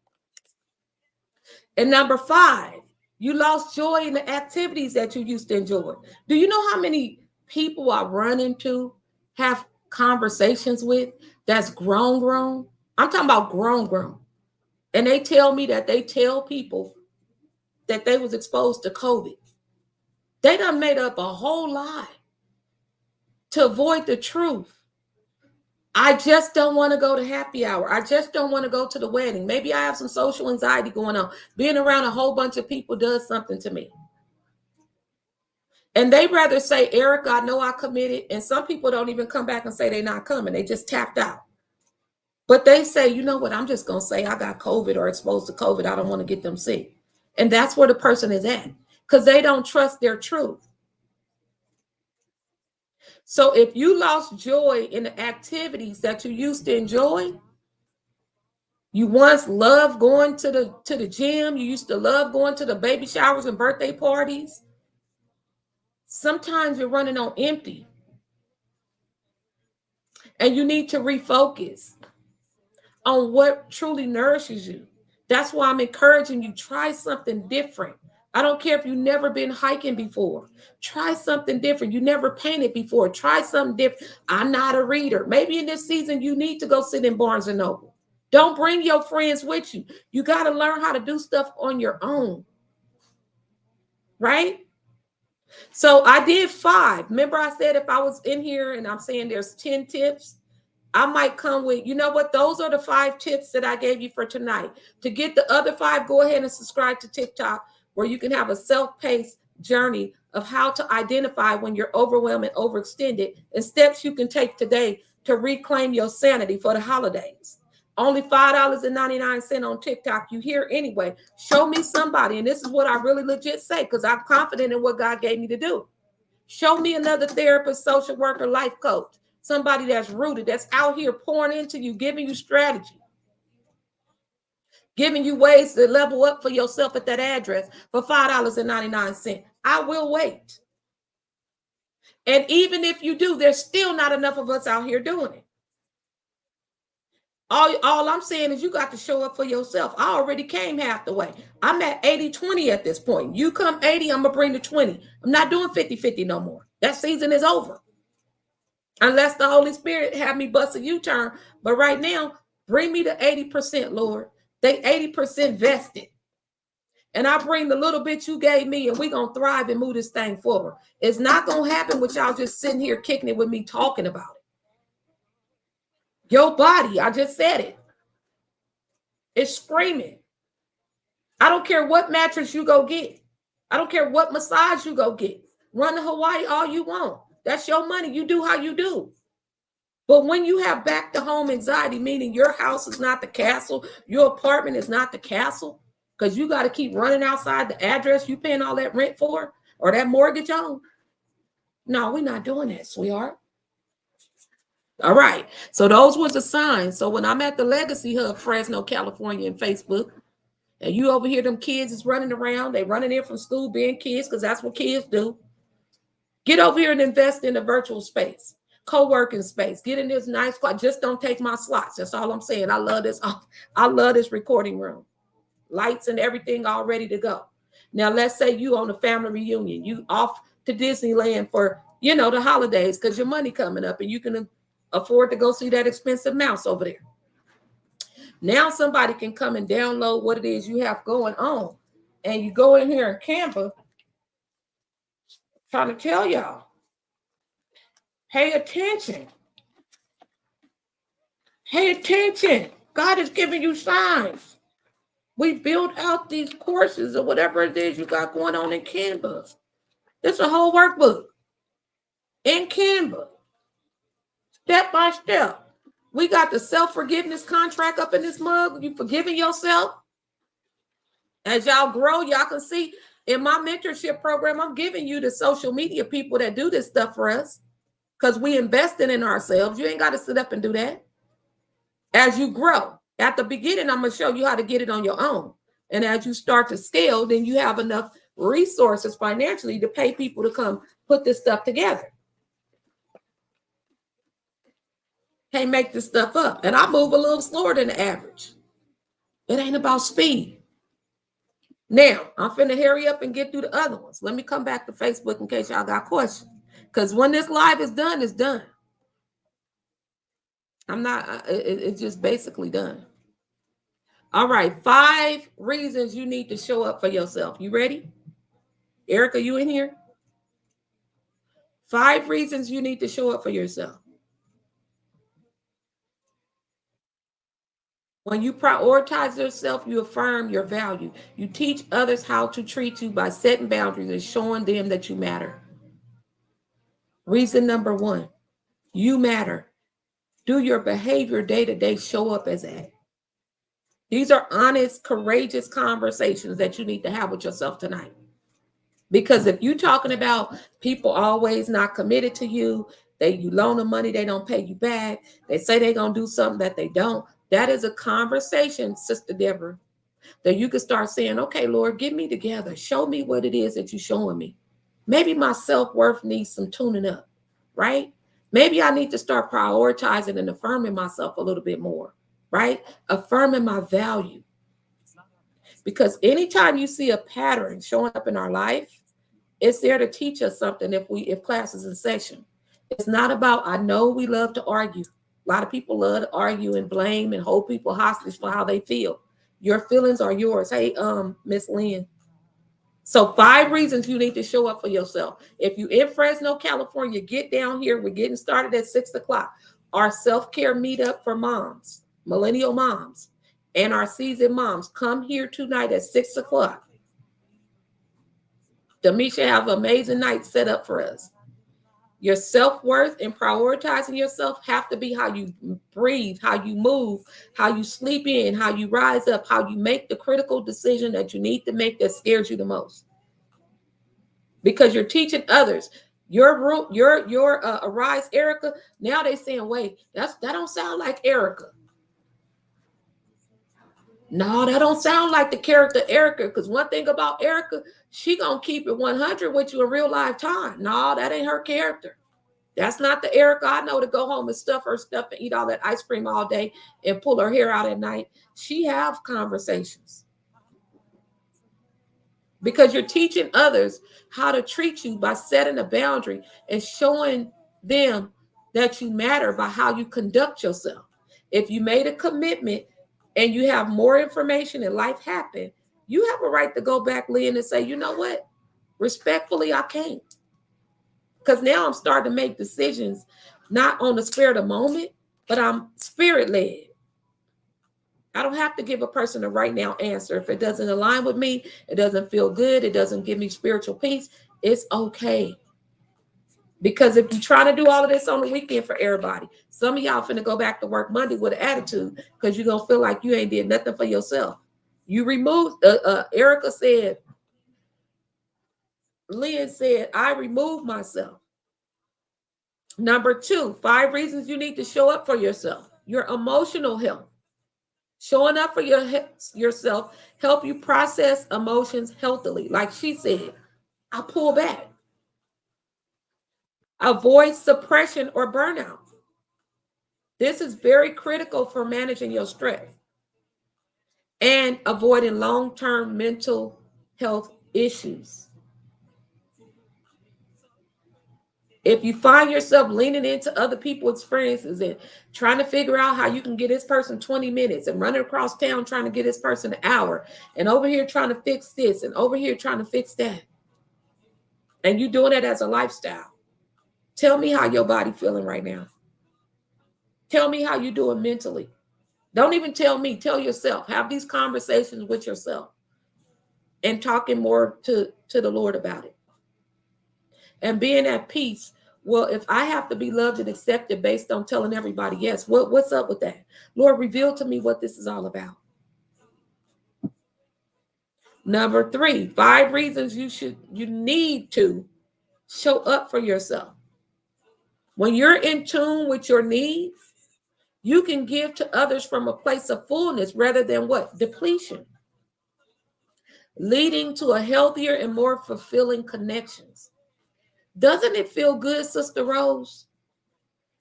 A: And number 5, you lost joy in the activities that you used to enjoy. Do you know how many people I run into, have conversations with that's grown? I'm talking about grown. And they tell me that they tell people that they was exposed to COVID. They done made up a whole lie to avoid the truth. I just don't want to go to happy hour. I just don't want to go to the wedding. Maybe I have some social anxiety going on. Being around a whole bunch of people does something to me. And they rather say, Eric, I know I committed. And some people don't even come back and say they're not coming. They just tapped out. But they say, you know what? I'm just going to say I got COVID or exposed to COVID. I don't want to get them sick. And that's where the person is at because they don't trust their truth. So if you lost joy in the activities that you used to enjoy, you once loved going to the gym, you used to love going to the baby showers and birthday parties. Sometimes you're running on empty. And you need to refocus on what truly nourishes you. That's why I'm encouraging you, try something different. I don't care if you've never been hiking before. Try something different. You never painted before. Try something different. I'm not a reader. Maybe in this season, you need to go sit in Barnes and Noble. Don't bring your friends with you. You got to learn how to do stuff on your own. Right? So I did 5. Remember I said if I was in here and I'm saying there's 10 tips, I might come with, you know what? Those are the 5 tips that I gave you for tonight. To get the other 5, go ahead and subscribe to TikTok where you can have a self-paced journey of how to identify when you're overwhelmed and overextended and steps you can take today to reclaim your sanity for the holidays. Only $5.99 on TikTok. You hear anyway. Show me somebody. And this is what I really legit say because I'm confident in what God gave me to do. Show me another therapist, social worker, life coach. Somebody that's rooted, that's out here pouring into you, giving you strategy, giving you ways to level up for yourself at that address for $5.99. I will wait. And even if you do, there's still not enough of us out here doing it. All I'm saying is you got to show up for yourself. I already came half the way. I'm at 80-20 at this point. You come 80, I'm going to bring the 20. I'm not doing 50-50 no more. That season is over. Unless the Holy Spirit have me bust a U-turn. But right now, bring me the 80%, Lord. They 80% vested. And I bring the little bit you gave me and we're going to thrive and move this thing forward. It's not going to happen with y'all just sitting here kicking it with me talking about it. Your body, I just said it. It's screaming. I don't care what mattress you go get. I don't care what massage you go get. Run to Hawaii all you want. That's your money. You do how you do. But when you have back to home anxiety, meaning your house is not the castle, your apartment is not the castle, because you got to keep running outside the address you paying all that rent for or that mortgage on. No, we're not doing that, sweetheart. All right. So those was the signs. So when I'm at the Legacy Hub, Fresno, California, and Facebook, and you over here, them kids is running around. They running in from school being kids because that's what kids do. Get over here and invest in a virtual space, co-working space. Get in this nice spot. Just don't take my slots. That's all I'm saying. I love this. I love this recording room. Lights and everything all ready to go. Now, let's say you on a family reunion. You off to Disneyland for, the holidays because your money coming up and you can afford to go see that expensive mouse over there. Now somebody can come and download what it is you have going on. And you go in here in Canva, trying to tell y'all, pay attention. Pay attention. God is giving you signs. We build out these courses or whatever it is you got going on in Canva. It's a whole workbook in Canva, step by step. We got the self-forgiveness contract up in this mug. You forgiving yourself? As y'all grow, y'all can see in my mentorship program, I'm giving you the social media people that do this stuff for us because we investing in ourselves. You ain't got to sit up and do that. As you grow, at the beginning, I'm going to show you how to get it on your own. And as you start to scale, then you have enough resources financially to pay people to come put this stuff together. Can't make this stuff up. And I move a little slower than the average. It ain't about speed. Now, I'm finna hurry up and get through the other ones. Let me come back to Facebook in case y'all got questions. Because when this live is done, it's done. I'm not, it's just basically done. All right, 5 reasons you need to show up for yourself. You ready? Erica, you in here? 5 reasons you need to show up for yourself. When you prioritize yourself, you affirm your value. You teach others how to treat you by setting boundaries and showing them that you matter. Reason number 1, you matter. Do your behavior day to day show up as that? These are honest, courageous conversations that you need to have with yourself tonight. Because if you're talking about people always not committed to you, you loan them money, they don't pay you back, they say they're going to do something that they don't, that is a conversation, Sister Deborah, that you can start saying, okay, Lord, get me together. Show me what it is that you're showing me. Maybe my self-worth needs some tuning up, right? Maybe I need to start prioritizing and affirming myself a little bit more, right? Affirming my value. Because anytime you see a pattern showing up in our life, it's there to teach us something if class is in session. It's not about, I know we love to argue. A lot of people love to argue and blame and hold people hostage for how they feel. Your feelings are yours. Hey, Miss Lynn. So 5 reasons you need to show up for yourself. If you in Fresno, California, get down here. We're getting started at 6 o'clock. Our self-care meetup for moms, millennial moms, and our seasoned moms. Come here tonight at 6 o'clock. Demisha have an amazing night set up for us. Your self-worth and prioritizing yourself have to be how you breathe, how you move, how you sleep in, how you rise up, how you make the critical decision that you need to make that scares you the most. Because you're teaching others. Your Arise Erica, now they saying, wait, that don't sound like Erica. No, that don't sound like the character Erica, because one thing about Erica, she gonna keep it 100 with you in real life time. No, that ain't her character. That's not the Erica I know to go home and stuff her stuff and eat all that ice cream all day and pull her hair out at night. She have conversations. Because you're teaching others how to treat you by setting a boundary and showing them that you matter by how you conduct yourself. If you made a commitment and you have more information and life happened, you have a right to go back, Lynn, and say, you know what? Respectfully, I can't. Because now I'm starting to make decisions not on the spur of the moment, but I'm spirit-led. I don't have to give a person a right now answer. If it doesn't align with me, it doesn't feel good, it doesn't give me spiritual peace, it's okay. Because if you try to do all of this on the weekend for everybody, some of y'all finna go back to work Monday with an attitude because you're going to feel like you ain't did nothing for yourself. You removed, Erica said, Lynn said, I removed myself. Number 2, 5 reasons you need to show up for yourself. Your emotional health. Showing up for yourself help you process emotions healthily. Like she said, I pull back. Avoid suppression or burnout. This is very critical for managing your stress and avoiding long-term mental health issues. If you find yourself leaning into other people's experiences and trying to figure out how you can get this person 20 minutes and running across town trying to get this person an hour and over here trying to fix this and over here trying to fix that, and you doing it as a lifestyle, tell me how your body feeling right now. Tell me how you doing mentally. Don't even tell me, tell yourself. Have these conversations with yourself and talking more to the Lord about it. And being at peace. Well, if I have to be loved and accepted based on telling everybody yes, what's up with that? Lord, reveal to me what this is all about. Number 3, 5 reasons you need to show up for yourself. When you're in tune with your needs, you can give to others from a place of fullness rather than what? Depletion. leading to a healthier and more fulfilling connections. Doesn't it feel good, Sister Rose,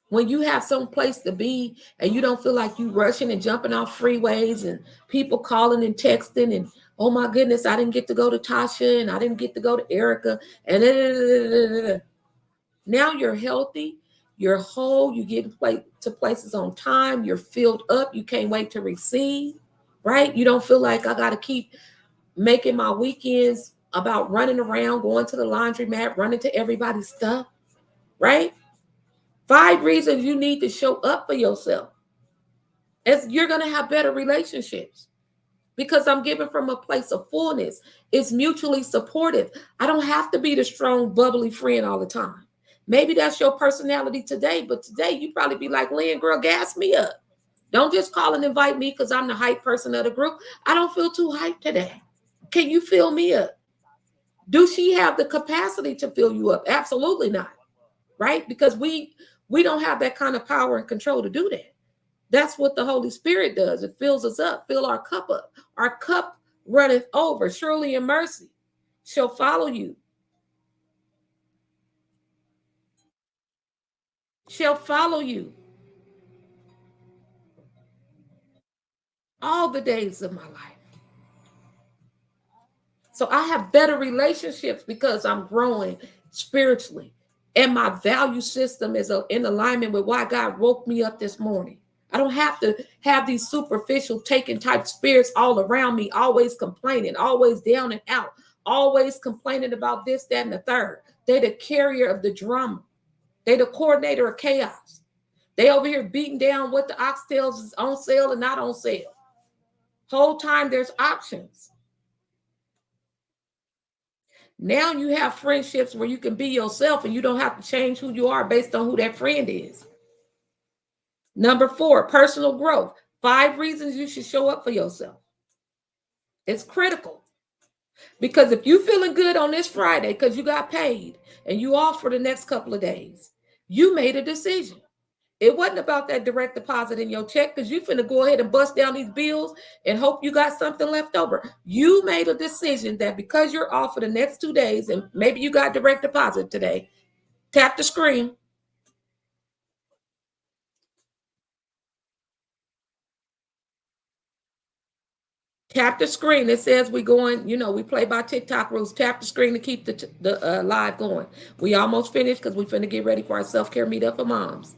A: when you have some place to be and you don't feel like you rushing and jumping off freeways and people calling and texting and, oh my goodness, I didn't get to go to Tasha and I didn't get to go to Erica and now you're healthy, you're whole, you get to places on time, you're filled up, you can't wait to receive, right? You don't feel like I got to keep making my weekends about running around, going to the laundromat, running to everybody's stuff, right? 5 reasons you need to show up for yourself. As you're going to have better relationships because I'm giving from a place of fullness. It's mutually supportive. I don't have to be the strong, bubbly friend all the time. Maybe that's your personality today, but today you probably be like, Lynn, girl, gas me up. Don't just call and invite me because I'm the hype person of the group. I don't feel too hyped today. Can you fill me up? Do she have the capacity to fill you up? Absolutely not, right? Because we don't have that kind of power and control to do that. That's what the Holy Spirit does. It fills us up, fill our cup up. Our cup runneth over. Surely in mercy shall follow you. Shall follow you all the days of my life. So I have better relationships because I'm growing spiritually. And my value system is in alignment with why God woke me up this morning. I don't have to have these superficial taking type spirits all around me, always complaining, always down and out, always complaining about this, that, and the third. They're the carrier of the drama. They're the coordinator of chaos. They over here beating down what the oxtails is on sale and not on sale. Whole time there's options. Now you have friendships where you can be yourself and you don't have to change who you are based on who that friend is. Number 4, personal growth. 5 reasons you should show up for yourself. It's critical because if you're feeling good on this Friday because you got paid and you off for the next couple of days, you made a decision. It wasn't about that direct deposit in your check because you finna go ahead and bust down these bills and hope you got something left over. You made a decision that because you're off for the next 2 days and maybe you got direct deposit today, tap the screen. Tap the screen. It says we going, we play by TikTok rules. Tap the screen to keep the live going. We almost finished because we finna get ready for our self-care meetup for moms.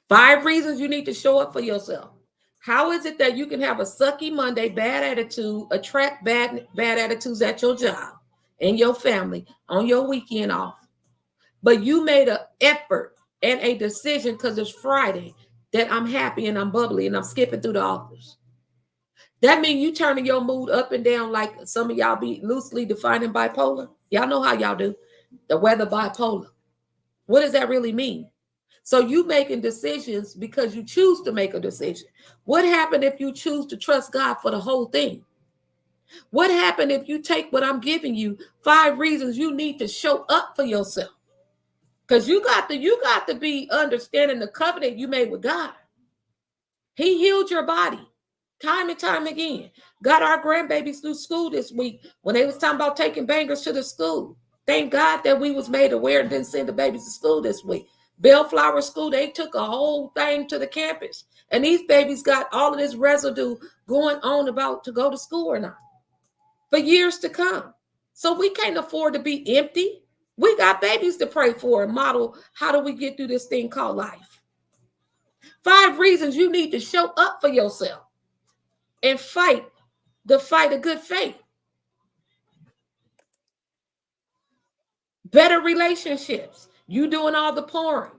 A: 5 reasons you need to show up for yourself. How is it that you can have a sucky Monday, bad attitude, attract bad attitudes at your job and your family on your weekend off, but you made an effort and a decision because it's Friday that I'm happy and I'm bubbly and I'm skipping through the office? That means you turning your mood up and down like some of y'all be loosely defining bipolar. Y'all know how y'all do. The weather bipolar. What does that really mean? So you making decisions because you choose to make a decision. What happened if you choose to trust God for the whole thing? What happened if you take what I'm giving you, 5 reasons you need to show up for yourself? Because you got to be understanding the covenant you made with God. He healed your body time and time again. Got our grandbabies through school this week when they was talking about taking bangers to the school. Thank God that we was made aware and didn't send the babies to school this week. Bellflower School, they took a whole thing to the campus. And these babies got all of this residue going on about to go to school or not for years to come. So we can't afford to be empty. We got babies to pray for and model how do we get through this thing called life. 5 reasons you need to show up for yourself and fight the fight of good faith. Better relationships. You doing all the pouring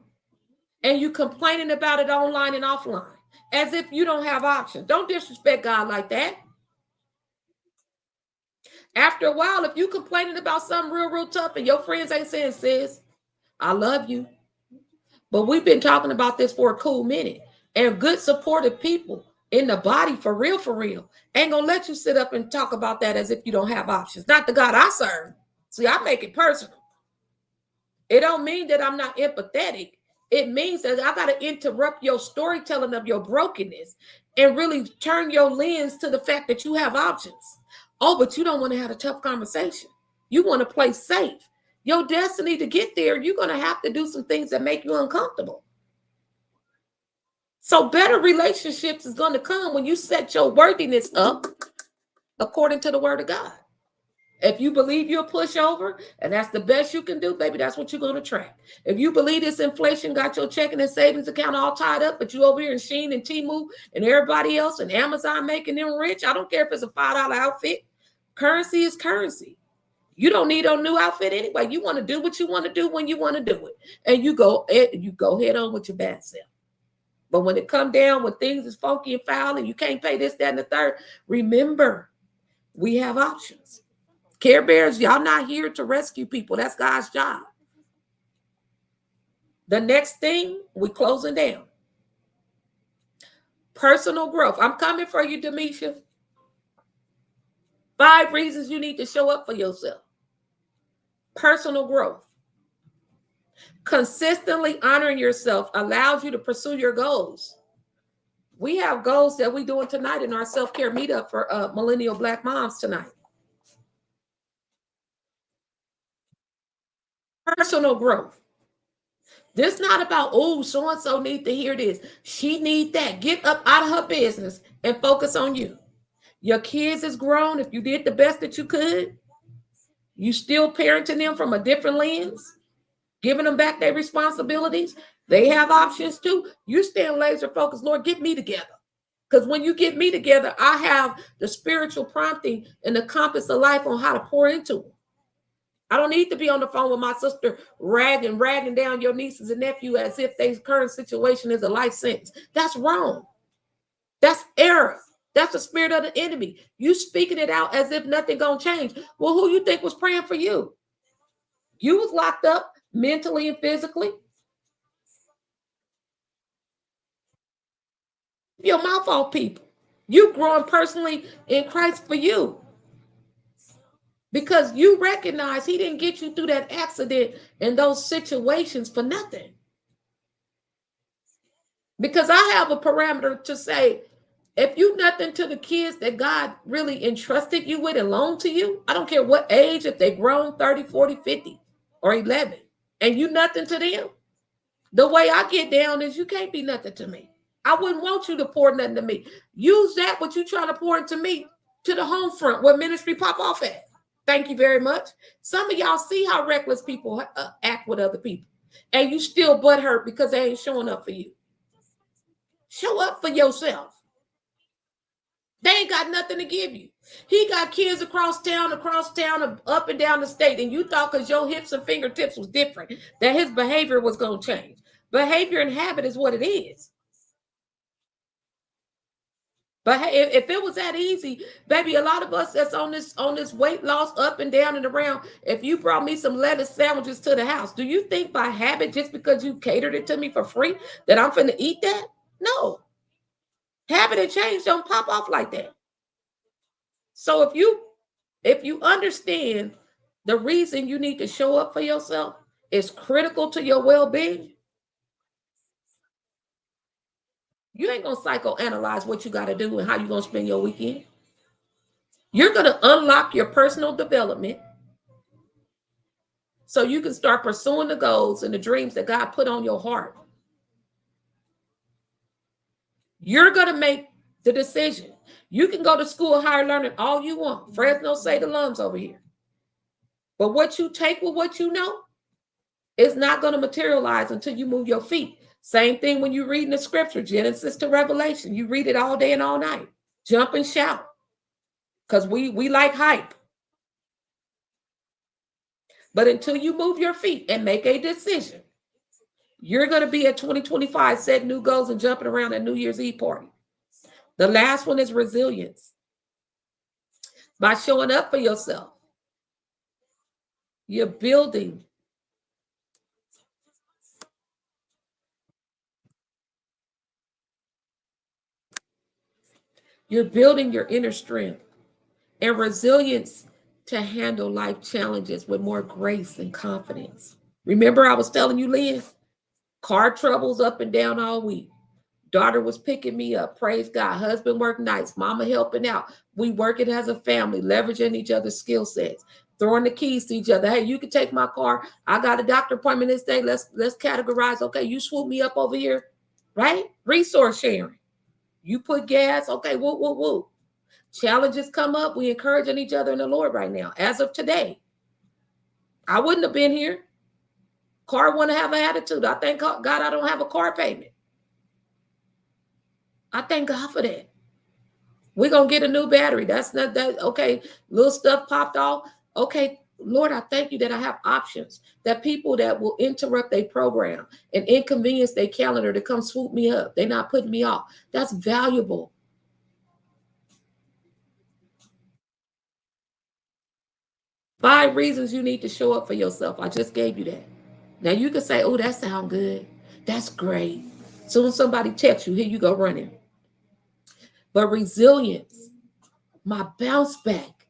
A: and you complaining about it online and offline as if you don't have options. Don't disrespect God like that. After a while, if you complaining about something real tough and your friends ain't saying, sis, I love you, but we've been talking about this for a cool minute, and good supportive people in the body for real, ain't gonna let you sit up and talk about that as if you don't have options. Not the God I serve. See, I make it personal. It don't mean that I'm not empathetic. It means that I got to interrupt your storytelling of your brokenness and really turn your lens to the fact that you have options. Oh, but you don't want to have a tough conversation. You want to play safe. Your destiny to get there, you're going to have to do some things that make you uncomfortable. So better relationships is going to come when you set your worthiness up according to the word of God. If you believe you'll push over and that's the best you can do, baby, that's what you're going to track. If you believe this inflation got your checking and savings account all tied up, but you over here in Shein and Temu and everybody else and Amazon making them rich, I don't care if it's a $5 outfit. Currency is currency. You don't need a new outfit anyway. You want to do what you want to do when you want to do it. And you go head on with your bad self. But when it come down, when things is funky and foul and you can't pay this, that, and the third, remember, we have options. Care Bears, y'all not here to rescue people. That's God's job. The next thing, we closing down. Personal growth. I'm coming for you, Demisha. 5 reasons you need to show up for yourself. Personal growth. Consistently honoring yourself allows you to pursue your goals. We have goals that we're doing tonight in our self-care meetup for millennial Black moms tonight. Personal growth. This not about, oh, so-and-so need to hear this. She need that. Get up out of her business and focus on you. Your kids is grown. If you did the best that you could, you still parenting them from a different lens, giving them back their responsibilities. They have options too. You stand laser focused. Lord, get me together. Because when you get me together, I have the spiritual prompting and the compass of life on how to pour into them. I don't need to be on the phone with my sister ragging down your nieces and nephew as if their current situation is a life sentence. That's wrong. That's error. That's the spirit of the enemy. You speaking it out as if nothing gonna change. Well, who you think was praying for you? You was locked up mentally and physically. Keep your mouth off people. You growing personally in Christ for you. Because you recognize he didn't get you through that accident and those situations for nothing. Because I have a parameter to say, if you nothing to the kids that God really entrusted you with and loaned to you, I don't care what age, if they grown 30, 40, 50, or 11, and you nothing to them, the way I get down is you can't be nothing to me. I wouldn't want you to pour nothing to me. Use that, what you trying to pour into me, to the home front where ministry pop off at. Thank you very much. Some of y'all see how reckless people act with other people, and you still butthurt because they ain't showing up for you. Show up for yourself. They ain't got nothing to give you. He got kids across town, up and down the state, and you thought because your hips and fingertips was different that his behavior was going to change. Behavior and habit is what it is. But hey, if it was that easy, baby, a lot of us that's on this weight loss up and down and around, if you brought me some lettuce sandwiches to the house, do you think by habit, just because you catered it to me for free, that I'm finna eat that? No. Habit and change don't pop off like that. So if you understand the reason you need to show up for yourself is critical to your well-being, you ain't gonna psychoanalyze what you got to do and how you gonna spend your weekend. You're gonna unlock your personal development so you can start pursuing the goals and the dreams that God put on your heart. You're gonna make the decision. You can go to school of higher learning all you want. Fresno say the alums over here. But what you take with what you know is not going to materialize until you move your feet. Same thing when you read in the scripture, Genesis to Revelation. You read it all day and all night. Jump and shout. Because we like hype. But until you move your feet and make a decision, you're going to be at 2025 setting new goals and jumping around at New Year's Eve party. The last one is resilience. By showing up for yourself, you're building your inner strength and resilience to handle life challenges with more grace and confidence. Remember, I was telling you, Lynn, car troubles up and down all week. Daughter was picking me up. Praise God. Husband worked nights. Mama helping out. We working as a family, leveraging each other's skill sets, throwing the keys to each other. Hey, you can take my car. I got a doctor appointment this day. Let's categorize. Okay, you swoop me up over here, right? Resource sharing. You put gas. Okay, woo, woo, woo. Challenges come up. We encouraging each other in the Lord right now. As of today, I wouldn't have been here. Car want to have an attitude. I thank God I don't have a car payment. I thank God for that. We're going to get a new battery. That's not that. Okay. Little stuff popped off. Okay. Lord, I thank you that I have options, that people that will interrupt their program and inconvenience their calendar to come swoop me up. They're not putting me off. That's valuable. Five reasons you need to show up for yourself. I just gave you that. Now you can say, oh, that sounds good. That's great. Soon as somebody texts you, here you go running. But resilience, my bounce back,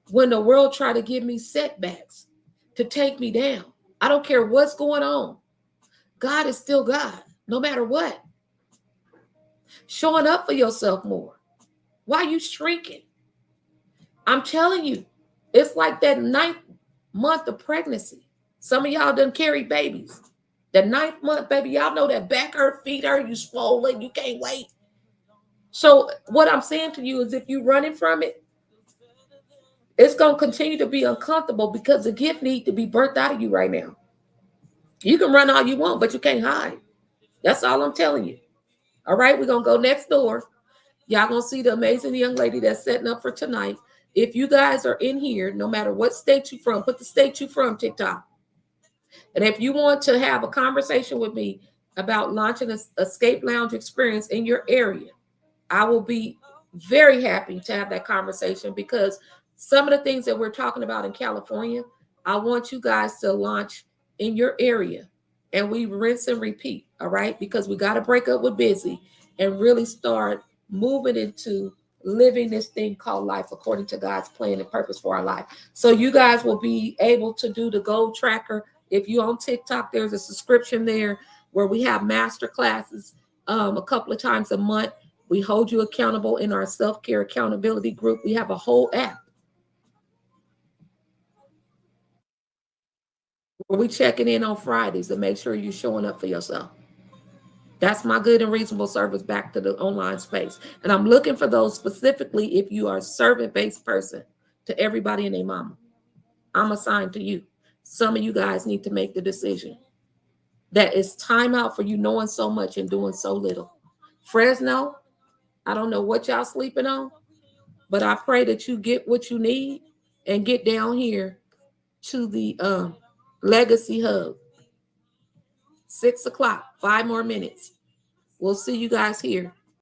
A: when the world try to give me setbacks to take me down. I don't care what's going on. God is still God, no matter what. Showing up for yourself more. Why are you shrinking? I'm telling you, it's like that 9th month of pregnancy. Some of y'all done carry babies. That 9th month, baby, y'all know that back hurt, feet hurt, you swollen, you can't wait. So what I'm saying to you is if you're running from it, it's going to continue to be uncomfortable because the gift needs to be birthed out of you right now. You can run all you want, but you can't hide. That's all I'm telling you. All right, we're going to go next door. Y'all going to see the amazing young lady that's setting up for tonight. If you guys are in here, no matter what state you're from, put the state you're from, TikTok. And if you want to have a conversation with me about launching an escape lounge experience in your area, I will be very happy to have that conversation because some of the things that we're talking about in California, I want you guys to launch in your area and we rinse and repeat. All right. Because we got to break up with busy and really start moving into living this thing called life according to God's plan and purpose for our life. So you guys will be able to do the goal tracker. If you're on TikTok, there's a subscription there where we have master classes a couple of times a month. We hold you accountable in our self-care accountability group. We have a whole app where we checking in on Fridays to make sure you're showing up for yourself. That's my good and reasonable service back to the online space. And I'm looking for those specifically if you are a servant-based person to everybody and their mama. I'm assigned to you. Some of you guys need to make the decision that it's time out for you knowing so much and doing so little. Fresno, I don't know what y'all sleeping on, but I pray that you get what you need and get down here to the Legacy Hub. 6 o'clock, 5 more minutes. We'll see you guys here.